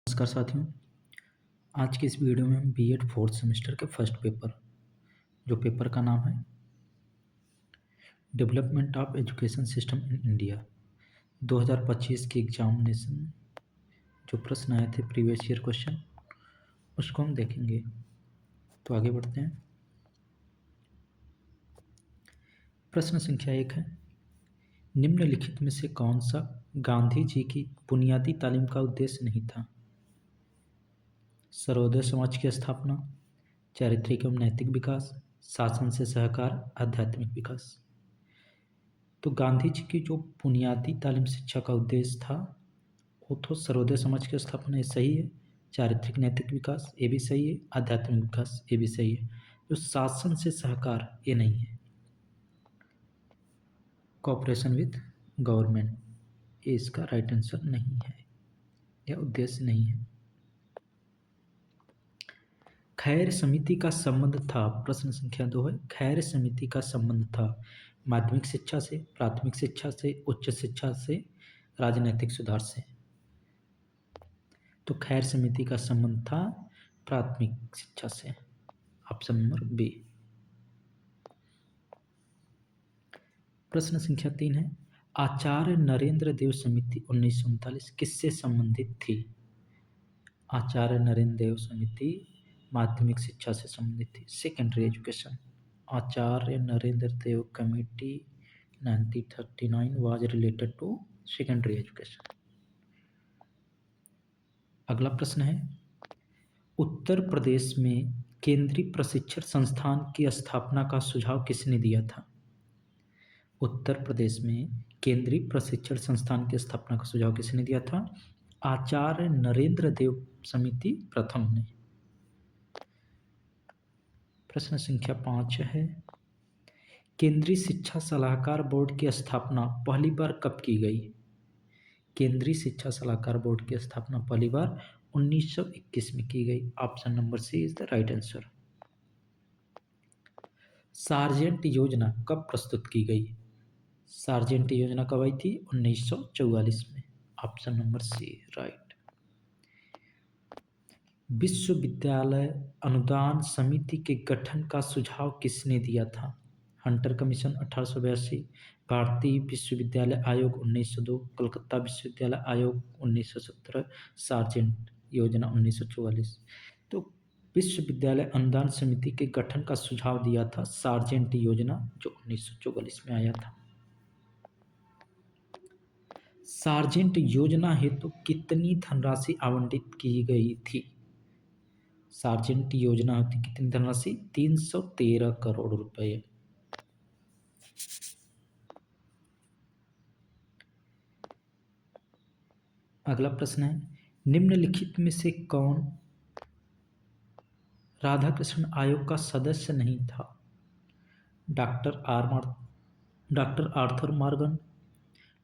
नमस्कार साथियों। आज की इस वीडियो में हम बीएड फोर्थ सेमेस्टर के फर्स्ट पेपर जो पेपर का नाम है development of education system in India 2025 की एग्जामिनेशन जो प्रश्न आए थे प्रीवियस ईयर क्वेश्चन उसको हम देखेंगे। तो आगे बढ़ते हैं। प्रश्न संख्या 1 है, निम्नलिखित में से कौन सा गांधी जी की बुनियादी तालीम का उद्देश्य नहीं था? सर्वोदय समाज की स्थापना, चारित्रिक एवं नैतिक विकास, शासन से सहकार, आध्यात्मिक विकास। तो गांधी जी की जो बुनियादी तालीम शिक्षा का उद्देश्य था वो तो सर्वोदय समाज की स्थापना, ये सही है। चारित्रिक नैतिक विकास, ये भी सही है। आध्यात्मिक विकास, ये भी सही है। जो शासन से सहकार, ये नहीं है। कोऑपरेशन विद गवर्नमेंट, ये इसका राइट आंसर नहीं है, यह उद्देश्य नहीं है। खैर समिति का संबंध था, प्रश्न संख्या 2 है, खैर समिति का संबंध था माध्यमिक शिक्षा से, प्राथमिक शिक्षा से, उच्च शिक्षा से, राजनैतिक सुधार से। तो खैर समिति का संबंध था प्राथमिक शिक्षा से, ऑप्शन नंबर बी। प्रश्न संख्या 3 है, आचार्य नरेंद्र देव समिति 1939 किससे संबंधित थी? आचार्य नरेंद्र देव समिति माध्यमिक शिक्षा से संबंधित थी, secondary education. Acharya Narendra Dev committee 1939 was related to secondary education. अगला प्रश्न है, उत्तर प्रदेश में केंद्रीय प्रशिक्षण संस्थान की स्थापना का सुझाव किसने दिया था? उत्तर प्रदेश में केंद्रीय प्रशिक्षण संस्थान की स्थापना का सुझाव किसने दिया था? आचार्य नरेंद्र देव समिति प्रथम ने। प्रश्न संख्या 5 है, केंद्रीय शिक्षा सलाहकार बोर्ड की स्थापना पहली बार कब की गई? केंद्रीय शिक्षा सलाहकार बोर्ड की स्थापना पहली बार 1921 में की गई, option number C is the right answer. Sargent योजना कब प्रस्तुत की गई? सार्जेंट योजना कब आई थी? 1944 में, ऑप्शन नंबर सी राइट। विश्वविद्यालय अनुदान समिति के गठन का सुझाव किसने दिया था? हंटर कमीशन 1882, भारतीय विश्वविद्यालय आयोग 1902, कलकत्ता विश्वविद्यालय आयोग 1917, सार्जेंट योजना 1944। तो विश्वविद्यालय अनुदान समिति के गठन का सुझाव दिया था सार्जेंट योजना, जो 1944 में आया था। सार्जेंट योजना हेतु कितनी धनराशि आवंटित की गई थी? सार्जेंट योजना हेतु कितनी धनराशि? 313 करोड़ रुपए। अगला प्रश्न है, निम्नलिखित में से कौन राधाकृष्ण आयोग का सदस्य नहीं था? Doctor Arthur Morgan,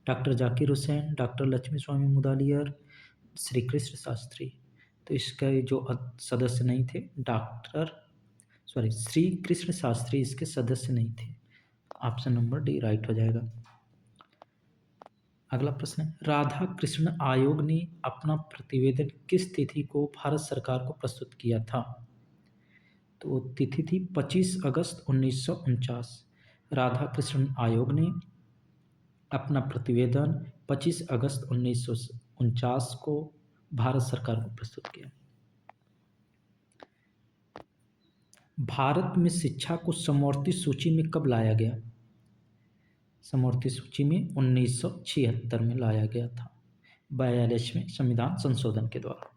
doctor Zakir Hussain, doctor Lakshmi Swami Mudaliar, Shri Krishna Shastri. तो इसका जो सदस्य नहीं थे श्री कृष्ण शास्त्री इसके सदस्य नहीं थे, ऑप्शन नंबर डी राइट हो जाएगा। अगला प्रश्न है, राधा कृष्ण आयोग ने अपना प्रतिवेदन किस तिथि को भारत सरकार को प्रस्तुत किया था? तो तिथि थी 25 अगस्त 1949। राधा कृष्ण आयोग ने अपना प्रतिवेदन 25 अगस्त 1949 को भारत सरकार को प्रस्तुत किया। भारत में शिक्षा को समवर्ती सूची में कब लाया गया? समवर्ती सूची में 1976 में लाया गया था, 42वें संविधान संशोधन के द्वारा।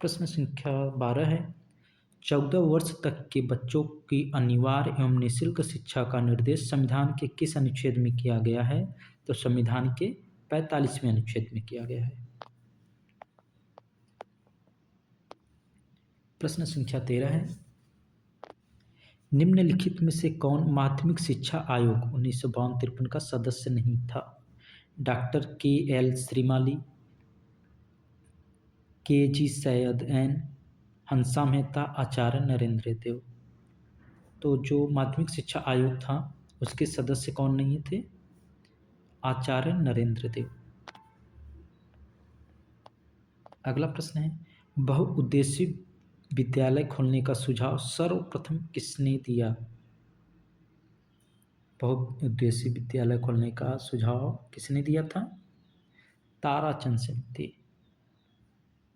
प्रश्न संख्या 12 है, 14 वर्ष तक के बच्चों की अनिवार्य एवं निःशुल्क शिक्षा का निर्देश संविधान के किस अनुच्छेद में किया गया है? तो संविधान के 45वें अनुच्छेद में किया गया है। प्रश्न संख्या 13 है, निम्नलिखित में से कौन माध्यमिक शिक्षा आयोग 1952-53 का सदस्य नहीं था? Doctor K L. Shrimali, K G. Saiyidain, Hansa Mehta, Acharya Narendra Dev. तो जो माध्यमिक शिक्षा आयोग था उसके सदस्य कौन नहीं थे? आचार्य नरेंद्र देव। अगला प्रश्न है, बहुउद्देशीय विद्यालय खोलने का सुझाव सर्वप्रथम किसने दिया? बहुउद्देशीय विद्यालय खोलने का सुझाव किसने दिया था? ताराचंद सेन थे,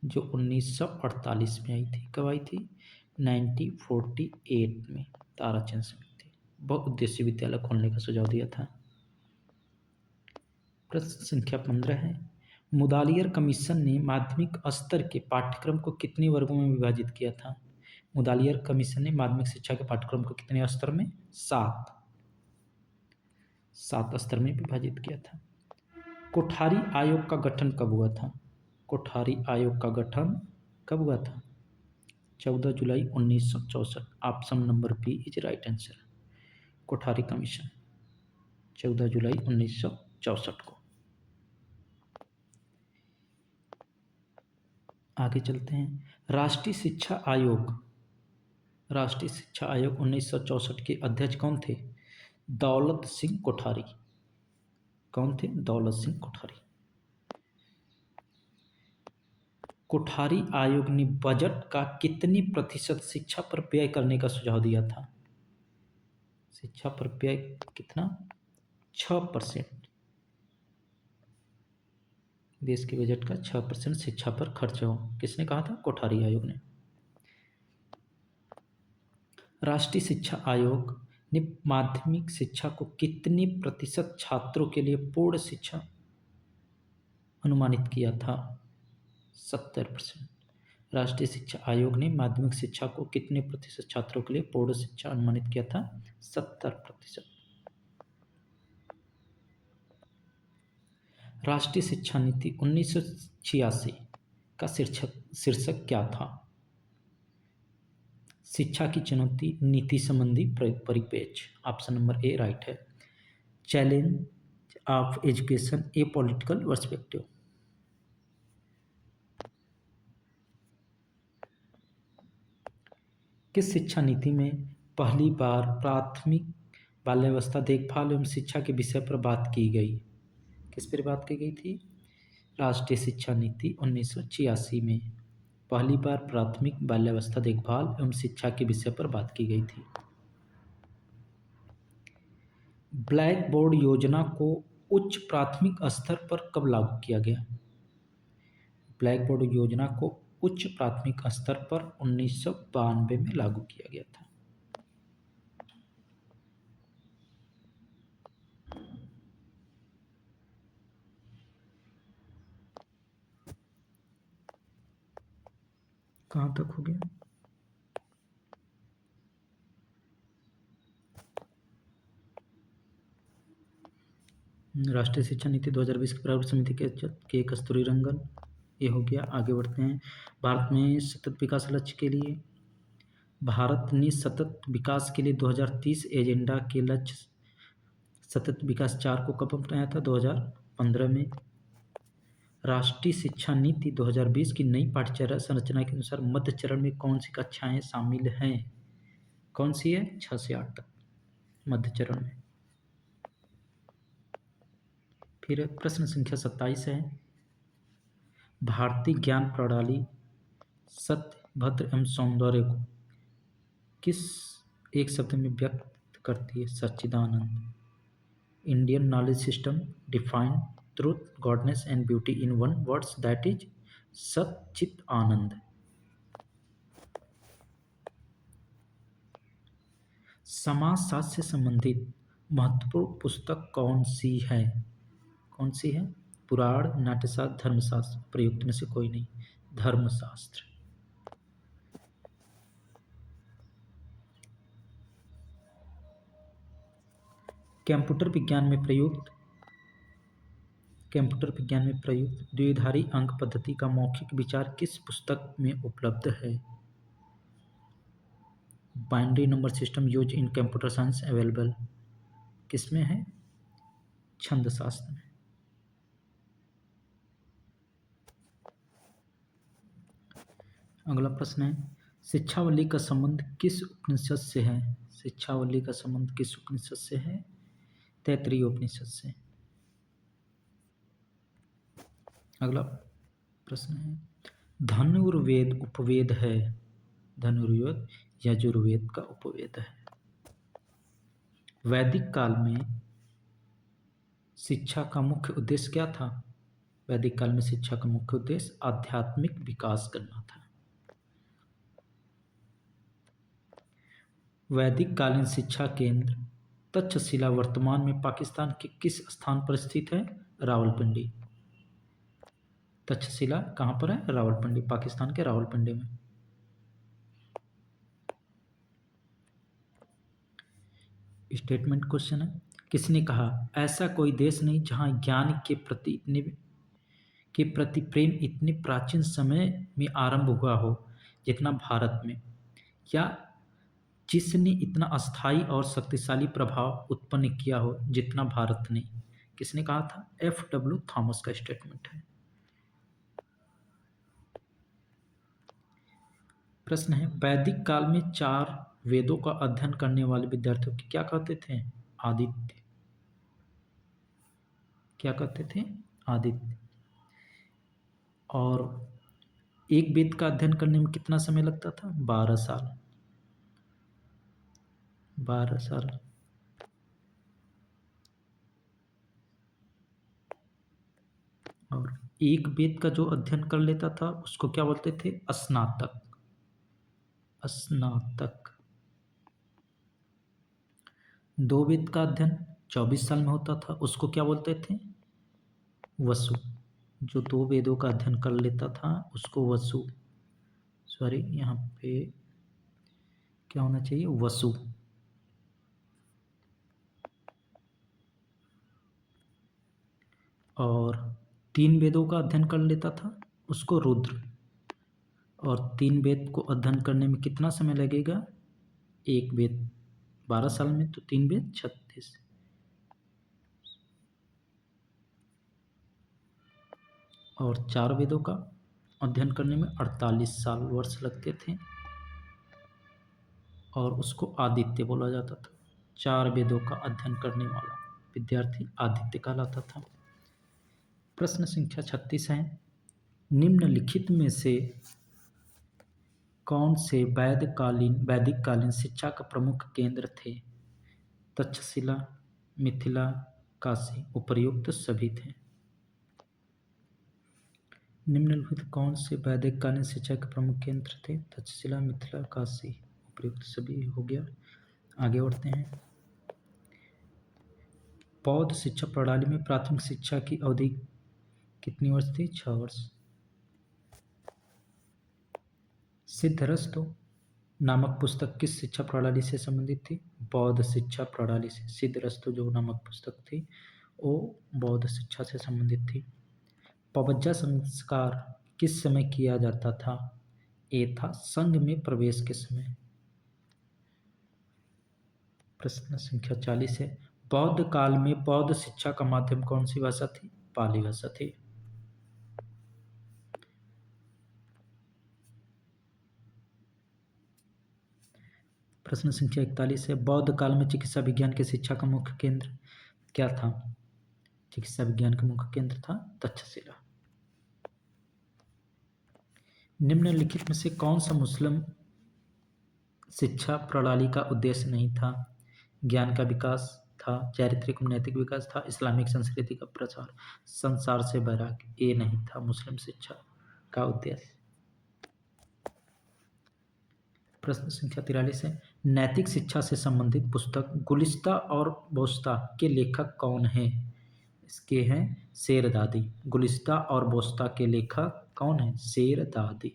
जो 1948 में आई थी। कब आई थी? 1948 में ताराचंद सेन थे, बहुउद्देशीय विद्यालय खोलने का सुझाव दिया था। प्रश्न संख्या 15 है, मुदालियर कमीशन ने माध्यमिक स्तर के पाठ्यक्रम को कितने वर्गों में विभाजित किया था? मुदालियर कमीशन ने माध्यमिक शिक्षा के पाठ्यक्रम को कितने स्तर में? 7 स्तर में विभाजित किया था। कोठारी आयोग का गठन कब हुआ था? कोठारी आयोग का गठन कब हुआ था? 14 जुलाई 1964। Option number B is right answer. Kothari commission 14 जुलाई 1964 को। आगे चलते हैं। राष्ट्रीय शिक्षा आयोग 1964 के अध्यक्ष कौन थे? दौलत सिंह कोठारी। कौन थे? दौलत सिंह कोठारी। कोठारी आयोग ने बजट का कितनी प्रतिशत शिक्षा पर व्यय करने का सुझाव दिया था? शिक्षा पर व्यय कितना? 6%। देश के बजट का 6% शिक्षा पर खर्च हो। किसने कहा था? कोठारी आयोग ने। राष्ट्रीय शिक्षा आयोग ने माध्यमिक शिक्षा को कितने प्रतिशत छात्रों के लिए पूर्ण शिक्षा अनुमानित किया था? 70%। राष्ट्रीय शिक्षा आयोग ने माध्यमिक शिक्षा को कितने प्रतिशत छात्रों के लिए पूर्ण शिक्षा अनुमानित किया था? 70%। राष्ट्रीय शिक्षा नीति 1986 का शीर्षक क्या था? शिक्षा की चुनौती, नीति संबंधी परिपेक्ष। ऑप्शन नंबर ए राइट है। Challenge of education, A political perspective. किस शिक्षा नीति में पहली बार प्राथमिक बाल्यावस्था देखभाल एवं शिक्षा के विषय पर बात की गई? किस पर बात की गई थी? राष्ट्रीय शिक्षा नीति 1986 में पहली बार प्राथमिक बाल्यावस्था देखभाल एवं शिक्षा के विषय पर बात की गई थी। ब्लैक बोर्ड योजना को उच्च प्राथमिक स्तर पर कब लागू किया गया? ब्लैक बोर्ड योजना को उच्च प्राथमिक स्तर पर 1992 में लागू किया गया था। कहाँ तक हो गया? राष्ट्रीय शिक्षा नीति 2020 की प्रारूप समिति के कस्तूरी रंगन, ये हो गया। आगे बढ़ते हैं। भारत में सतत विकास लक्ष्य के लिए भारत ने सतत विकास के लिए 2030 एजेंडा के लक्ष्य सतत विकास 4 को कब अपनाया था? 2015 में। राष्ट्रीय शिक्षा नीति 2020 की नई पाठ्यचर्या संरचना के अनुसार मध्य चरण में कौन सी कक्षाएं शामिल हैं? कौन सी है? 6 से 8 तक मध्य चरण में। फिर प्रश्न संख्या 27 है, भारतीय ज्ञान प्रणाली सत्य, भद्र एवं सौंदर्य को किस एक शब्द में व्यक्त करती है? Sachchidananda. Indian knowledge system define truth, goodness and beauty in one words, that is Sachchit Ananda. समाजशास्त्र से संबंधित महत्वपूर्ण पुस्तक कौन सी है? कौन सी है? पुराण, नाट्यशास्त्र, धर्मशास्त्र। प्रयुक्त में से कोई नहीं। धर्मशास्त्र। कंप्यूटर विज्ञान में प्रयुक्त द्विधारी अंक पद्धति का मौखिक विचार किस पुस्तक में उपलब्ध है? Binary number system use in computer science available किसमें है? छंदशास्त्र में। अगला प्रश्न है, शिक्षावल्ली का संबंध किस उपनिषद से है? शिक्षावल्ली का संबंध किस उपनिषद से है? तैत्तिरीय उपनिषद से। अगला प्रश्न है, धनुर्वेद उपवेद है। धनुर्वेद यजुर्वेद का उपवेद है। वैदिक काल में शिक्षा का मुख्य उद्देश्य क्या था? वैदिक काल में शिक्षा का मुख्य उद्देश्य आध्यात्मिक विकास करना था। वैदिक कालीन शिक्षा केंद्र तक्षशिला वर्तमान में पाकिस्तान के किस स्थान पर स्थित है? रावलपिंडी। तक्षशिला कहाँ पर है? रावलपिंडी, पाकिस्तान के रावलपिंडी में। स्टेटमेंट क्वेश्चन है। किसने कहा ऐसा कोई देश नहीं जहां ज्ञान के प्रति प्रेम इतने प्राचीन समय में आरंभ हुआ हो जितना भारत में, या जिसने इतना अस्थायी और शक्तिशाली प्रभाव उत्पन्न किया हो जितना भारत ने? किसने कहा था? F.W. थॉमस का स्टेटमेंट है। प्रश्न है वैदिक काल में 4 वेदों का अध्ययन करने वाले विद्यार्थियों की क्या कहते थे? आदित्य। क्या कहते थे? आदित्य। और एक वेद का अध्ययन करने में कितना समय लगता था? 12 साल। 12 साल। और एक वेद का जो अध्ययन कर लेता था उसको क्या बोलते थे? स्नातक। स्नातक। 2 वेद का अध्ययन 24 साल में होता था उसको क्या बोलते थे? वसु। जो 2 वेदों का अध्ययन कर लेता था उसको वसु, सॉरी यहाँ पे क्या होना चाहिए? वसु। और 3 वेदों का अध्ययन कर लेता था उसको रुद्र। और 3 वेद को अध्ययन करने में कितना समय लगेगा? एक वेद 12 साल में, तो 3 वेद 36। और 4 वेदों का अध्ययन करने में 48 साल वर्ष लगते थे और उसको आदित्य बोला जाता था। 4 वेदों का अध्ययन करने वाला विद्यार्थी आदित्य कहलाता था। प्रश्न संख्या 36 है। निम्नलिखित में से कौन से वैदिक कालीन शिक्षा का प्रमुख केंद्र थे? तक्षशिला, मिथिला, काशी। उपर्युक्त सभी थे। निम्नलिखित कौन से वैदिक कालीन शिक्षा के प्रमुख केंद्र थे? तक्षशिला, मिथिला, काशी। उपर्युक्त सभी हो गया। आगे बढ़ते हैं। बौद्ध शिक्षा प्रणाली में प्राथमिक शिक्षा की अवधि कितनी वर्ष थी? 6 वर्ष। सिद्धरस्तु नामक पुस्तक किस शिक्षा प्रणाली से संबंधित थी? बौद्ध शिक्षा प्रणाली से। सिद्धरस्तु जो नामक पुस्तक थी वो बौद्ध शिक्षा से संबंधित थी। पवज्जा संस्कार किस समय किया जाता था? ये था संघ में प्रवेश के समय। प्रश्न संख्या 40 है। बौद्ध काल में बौद्ध शिक्षा का माध्यम कौन सी भाषा थी? पाली भाषा थी। प्रश्न संख्या 41 है। बौद्ध काल में चिकित्सा विज्ञान की शिक्षा का मुख्य केंद्र क्या था? चिकित्सा विज्ञान का मुख्य केंद्र था तक्षशिला। निम्नलिखित में से कौन सा मुस्लिम शिक्षा प्रणाली का उद्देश्य नहीं था? ज्ञान का विकास था, चारित्रिक नैतिक विकास था, इस्लामिक संस्कृति का प्रचार, संसार से वैराग्य। ये नहीं था मुस्लिम शिक्षा का उद्देश्य। प्रश्न संख्या 43 है। नैतिक शिक्षा से संबंधित पुस्तक गुलिस्ता और बोस्ता के लेखक कौन हैं? इसके हैं शेरदादी। गुलिस्ता और बोस्ता के लेखक कौन हैं? शेरदादी।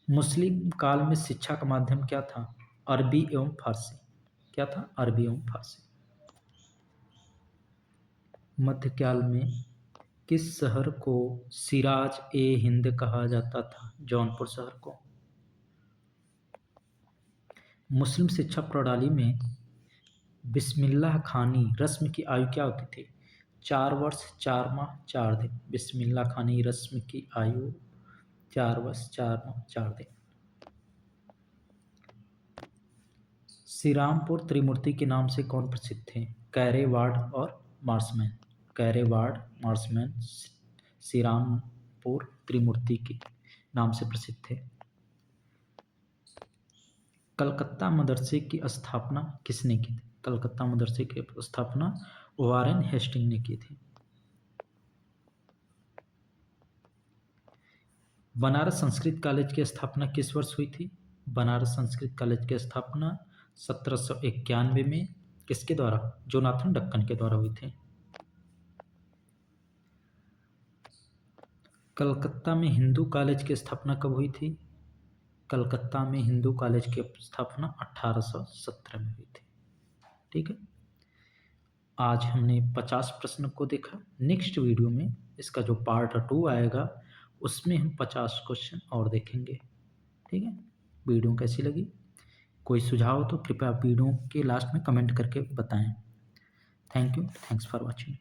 मुस्लिम काल में शिक्षा का माध्यम क्या था? अरबी एवं फारसी। क्या था? अरबी एवं फारसी। मध्यकाल में किस शहर को सिराज ए हिंद कहा जाता था? जौनपुर शहर को। मुस्लिम शिक्षा प्रणाली में बिस्मिल्लाह खानी रस्म की आयु क्या होती थी? 4 वर्ष 4 माह 4 दिन। बिस्मिल्लाह खानी रस्म की आयु 4 वर्ष 4 माह 4 दिन। श्रीरामपुर त्रिमूर्ति के नाम से कौन प्रसिद्ध थे? कैरेवाड़ और मार्समैन। कैरेवाड़, मार्समैन, श्रीराम कपूर त्रिमूर्ति के नाम से प्रसिद्ध थे। कलकत्ता मदरसे की स्थापना किसने की थी? कलकत्ता मदरसे की स्थापना वारेन हेस्टिंग ने की थी। बनारस संस्कृत कॉलेज की स्थापना किस वर्ष हुई थी? बनारस संस्कृत कॉलेज की स्थापना 1791 में किसके द्वारा? जोनाथन डक्कन के द्वारा हुई थी। कलकत्ता में हिंदू कॉलेज की स्थापना कब हुई थी? कलकत्ता में हिंदू कॉलेज की स्थापना 1817 में हुई थी। ठीक है, आज हमने 50 प्रश्न को देखा। नेक्स्ट वीडियो में इसका जो पार्ट 2 आएगा उसमें हम 50 क्वेश्चन और देखेंगे। ठीक है, वीडियो कैसी लगी? कोई सुझाव हो तो कृपया वीडियो के लास्ट में कमेंट करके बताएं। Thank you, thanks for watching.